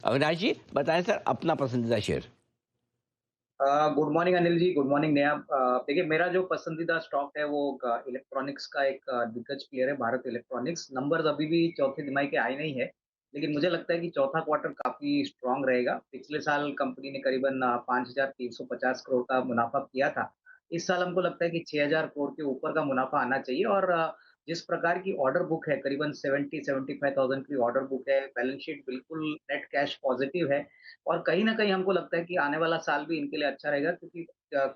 अविनाश जी बताएं सर अपना पसंदीदा share. Good morning Anil ji, good morning Neha. देखिए मेरा जो पसंदीदा स्टॉक है वो इलेक्ट्रॉनिक्स का एक दिग्गज प्लेयर है भारत इलेक्ट्रॉनिक्स। नंबर्स अभी भी चौथी तिमाही के आए नहीं है, लेकिन मुझे लगता है कि चौथा क्वार्टर काफी स्ट्रांग रहेगा। पिछले साल कंपनी ने करीबन 5,350 करोड़ का मुनाफा किया था। इस साल हमको लगता है कि 6,000 करोड़ के ऊपर का मुनाफा आना चाहिए। और जिस प्रकार की ऑर्डर बुक है, करीबन 70-75,000 की ऑर्डर बुक है, बैलेंस शीट बिल्कुल नेट कैश पॉजिटिव है। और कहीं न कहीं हमको लगता है कि आने वाला साल भी इनके लिए अच्छा रहेगा, क्योंकि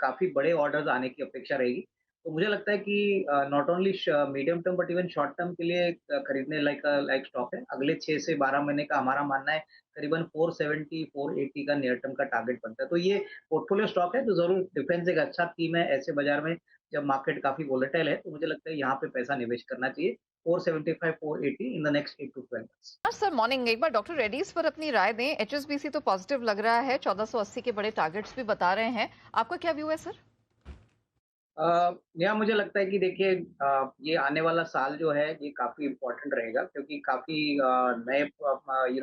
काफ़ी बड़े ऑर्डर्स आने की अपेक्षा रहेगी। तो मुझे लगता है कि not only medium term but even short term के लिए खरीदने लायक स्टॉक है। अगले 6 से 12 महीने का हमारा मानना है करीबन 470-480 का नियर टर्म का टारगेट बनता है। तो ये पोर्टफोलियो स्टॉक है, तो ज़रूर डिफेंस एक अच्छा थीम है ऐसे बाज़ार में जब मार्केट काफ़ी वोलेटाइल है, तो मुझे लगता है यहाँ पे पैसा निवेश करना चाहिए। 475, 480 in the next 8 to 12 months. हाँ सर, मॉर्निंग। एक बार डॉक्टर रेड्डीज पर अपनी राय दें। एचएसबीसी तो पॉजिटिव लग रहा है, 1480 के बड़े टारगेट्स भी बता रहे हैं। आपका क्या व्यू है सर? या मुझे लगता है कि देखिए ये आने वाला साल जो है ये काफ़ी इम्पोर्टेंट रहेगा, क्योंकि काफ़ी नए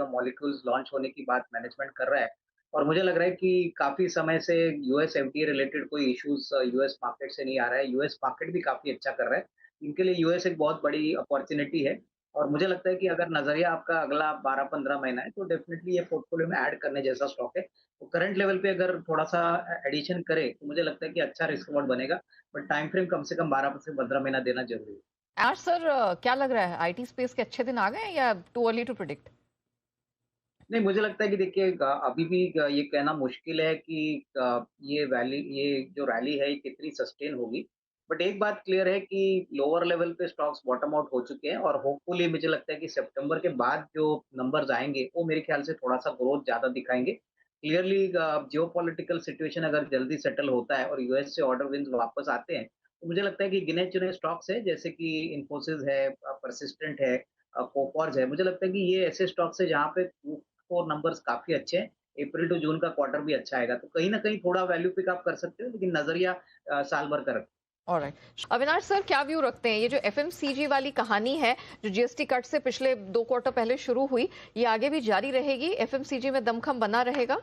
मॉलिक्यूल्स लॉन्च होने की बात मैनेजमेंट कर रहा है। और मुझे लग रहा है कि काफ़ी समय से यूएस एफडीए रिलेटेड कोई इश्यूज यूएस मार्केट से नहीं आ रहा है। यूएस मार्केट भी काफ़ी अच्छा कर रहा है। इनके लिए यूएस एक बहुत बड़ी अपॉर्चुनिटी है। और मुझे लगता है कि अगर नज़रिया आपका अगला 12-15 महीना है, तो डेफिनिटली ये पोर्टफोलियो में ऐड करने जैसा स्टॉक है। तो करंट लेवल पे अगर थोड़ा-सा एडिशन करे, तो मुझे लगता है कि अच्छा रिस्क रिवॉर्ड बनेगा। बट टाइम फ्रेम कम से कम 12 से 15 महीना देना ज़रूरी है। आज सर, क्या लग रहा है, आईटी स्पेस के अच्छे दिन आ गए हैं या टू अर्ली टू प्रिडिक्ट? नहीं, मुझे लगता है कि देखिए अभी भी ये कहना मुश्किल है कि ये जो रैली है ये कितनी सस्टेन होगी। बट एक बात क्लियर है कि लोअर लेवल पे स्टॉक्स बॉटम आउट हो चुके हैं, और होपफुली मुझे लगता है कि सितंबर के बाद जो नंबर्स आएँगे वो मेरे ख्याल से थोड़ा-सा ग्रोथ ज़्यादा दिखाएँगे। क्लियरली जियोपॉलिटिकल सिचुएशन अगर जल्दी सेटल होता है और यूएस से ऑर्डर विन्स वापस आते हैं, तो मुझे लगता है कि गिने-चुने स्टॉक्स हैं जैसे कि इन्फोसिस है, परसिस्टेंट है, कोफॉर्ज है। मुझे लगता है कि ये ऐसे स्टॉक्स हैं जहाँ पे कोर नंबर्स काफ़ी अच्छे हैं। अप्रैल टू जून का क्वार्टर भी अच्छा आएगा, तो कहीं न कहीं थोड़ा वैल्यू पिक आप कर सकते हो, लेकिन नज़रिया साल भर का रखें। ऑलराइट। अविनाश सर, क्या व्यू रखते हैं, ये जो एफएमसीजी वाली कहानी है, जो जीएसटी कट से पिछले 2 क्वार्टर पहले शुरू हुई, ये आगे भी जारी रहेगी? एफएमसीजी में दमखम बना रहेगा?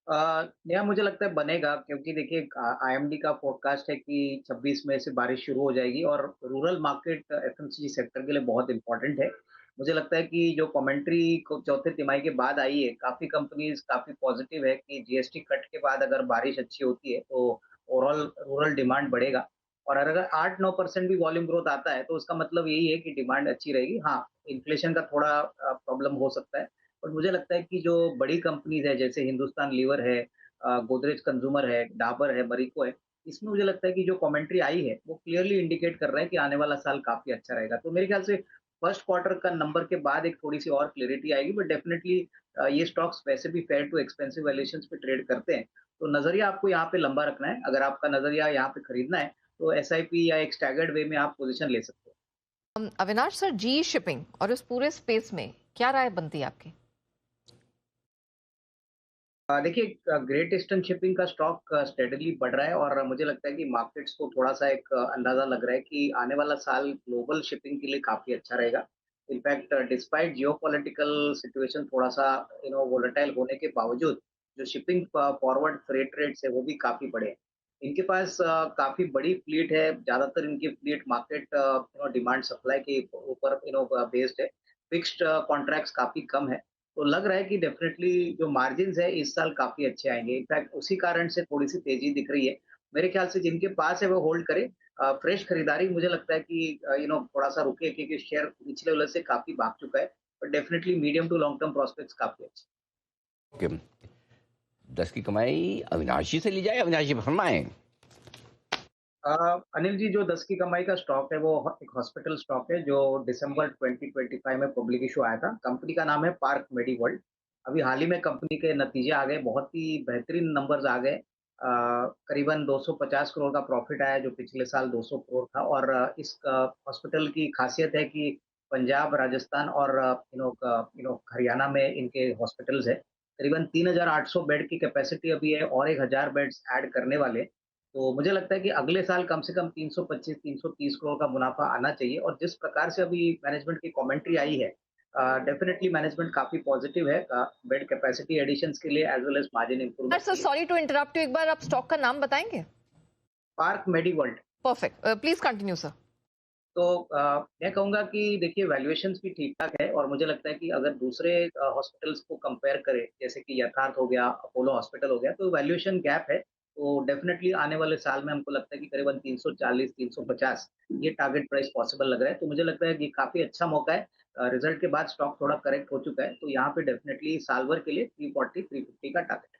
नेहा मुझे लगता है बनेगा, क्योंकि देखिए आईएमडी का फोरकास्ट है कि 26 मई से बारिश शुरू हो जाएगी, और रूरल मार्केट एफएमसीजी सेक्टर के लिए बहुत इंपॉर्टेंट है। मुझे लगता है कि जो कमेंट्री को चौथे तिमाही के बाद आई है, काफ़ी कंपनीज़ काफ़ी पॉजिटिव है कि जीएसटी कट के बाद अगर बारिश अच्छी होती है, तो ओवरऑल रूरल डिमांड बढ़ेगा। और अगर 8-9% भी वॉल्यूम ग्रोथ आता है, तो उसका मतलब यही है कि डिमांड अच्छी रहेगी। हाँ, इन्फ्लेशन का थोड़ा प्रॉब्लम हो सकता है। और मुझे लगता है कि जो बड़ी कंपनीज़ है जैसे हिंदुस्तान लीवर है, गोदरेज कंज्यूमर है, डाबर है, मरिको है, इसमें मुझे लगता है कि जो कमेंट्री आई है वो क्लियरली इंडिकेट कर रहा है कि आने वाला साल काफ़ी अच्छा रहेगा। तो मेरे ख्याल से फर्स्ट क्वार्टर का नंबर के बाद एक थोड़ी-सी और क्लैरिटी आएगी, बट डेफिनिटली ये स्टॉक्स वैसे भी फेयर टू एक्सपेंसिव वैल्यूएशंस पे ट्रेड करते हैं। तो नज़रिया आपको यहाँ पे लंबा रखना है। अगर आपका नज़रिया यहाँ पे खरीदना है, तो एसआईपी या एक स्टैगर्ड वे में आप पोज़ीशन ले सकते हो। अविनाश सर, जी शिपिंग और उस पूरे स्पेस में क्या राय बनती है आपकी? देखिए ग्रेट ईस्टर्न शिपिंग का स्टॉक स्टेडीली बढ़ रहा है, और मुझे लगता है कि मार्केट्स को थोड़ा-सा एक अंदाज़ा लग रहा है कि आने वाला साल ग्लोबल शिपिंग के लिए काफ़ी अच्छा रहेगा। इनफैक्ट डिस्पाइट जियोपॉलिटिकल सिचुएशन थोड़ा-सा वोलेटाइल होने के बावजूद, जो शिपिंग फॉरवर्ड फ्रेट रेट्स है वो भी काफ़ी बढ़े हैं। इनके पास काफ़ी बड़ी फ्लीट है, ज़्यादातर इनकी फ्लीट मार्केट डिमांड सप्लाई के ऊपर बेस्ड है। फिक्स्ड कॉन्ट्रैक्ट्स काफ़ी कम है। तो लग रहा है कि डेफ़िनेटली जो मार्जिन्स है इस साल काफ़ी अच्छे आएँगे। इनफैक्ट उसी कारण से थोड़ी-सी तेज़ी दिख रही है। मेरे ख़्याल से जिनके पास है वो होल्ड करें। फ्रेश खरीदारी मुझे लगता है कि थोड़ा-सा रुके, क्योंकि शेयर निचले लेवल से काफ़ी भाग चुका है। But definitely medium to long term prospects काफ़ी अच्छे हैं। ओके, 10 की कमाई अविनाश जी से ली जाए। अविनाश जी फरमाएं। अ, अनिल जी, जो 10 की कमाई का स्टॉक है वो एक हॉस्पिटल स्टॉक है जो दिसंबर 2025 में पब्लिक इश्यू आया था। कंपनी का नाम है पार्क मेडीवर्ल्ड। अभी हाल ही में कंपनी के नतीजे आ गए, बहुत ही बेहतरीन नंबर्स आ गए। करीबन 250 करोड़ का प्रॉफिट आया, जो पिछले साल 200 करोड़ था। और इस हॉस्पिटल की खासियत है कि पंजाब, राजस्थान और हरियाणा में इनके हॉस्पिटल्स है। करीबन 3,800 बेड की कैपेसिटी अभी है, और 1,000 बेड्स ऐड करने वाले हैं। तो मुझे लगता है कि अगले साल कम से कम 325-330 करोड़ का मुनाफा आना चाहिए। और जिस प्रकार से अभी मैनेजमेंट की कमेंट्री आई है, डेफिनेटली मैनेजमेंट काफी पॉजिटिव है बेड कैपेसिटी एडिशंस के लिए as well as margin improvement sir के लिए। सॉरी टू इंटरप्ट यू, एक बार आप स्टॉक का नाम बताएंगे? Park Mediworld. Perfect, please continue sir. तो मैं कहूँगा कि देखिए वैल्यूएशंस भी ठीक-ठाक है और मुझे लगता है कि अगर दूसरे हॉस्पिटल्स को कंपेयर करें, जैसे कि यथार्थ हो गया, अपोलो हॉस्पिटल हो गया, तो वैल्यूएशन गैप है। तो डेफिनिटली आने वाले साल में हमको लगता है कि करीबन 340-350 ये टारगेट प्राइस पॉसिबल लग रहा है। तो मुझे लगता है कि काफ़ी अच्छा मौका है। रिजल्ट के बाद स्टॉक थोड़ा करेक्ट हो चुका है, तो यहाँ पे डेफिनिटली साल भर के लिए 340-350 का टारगेट है।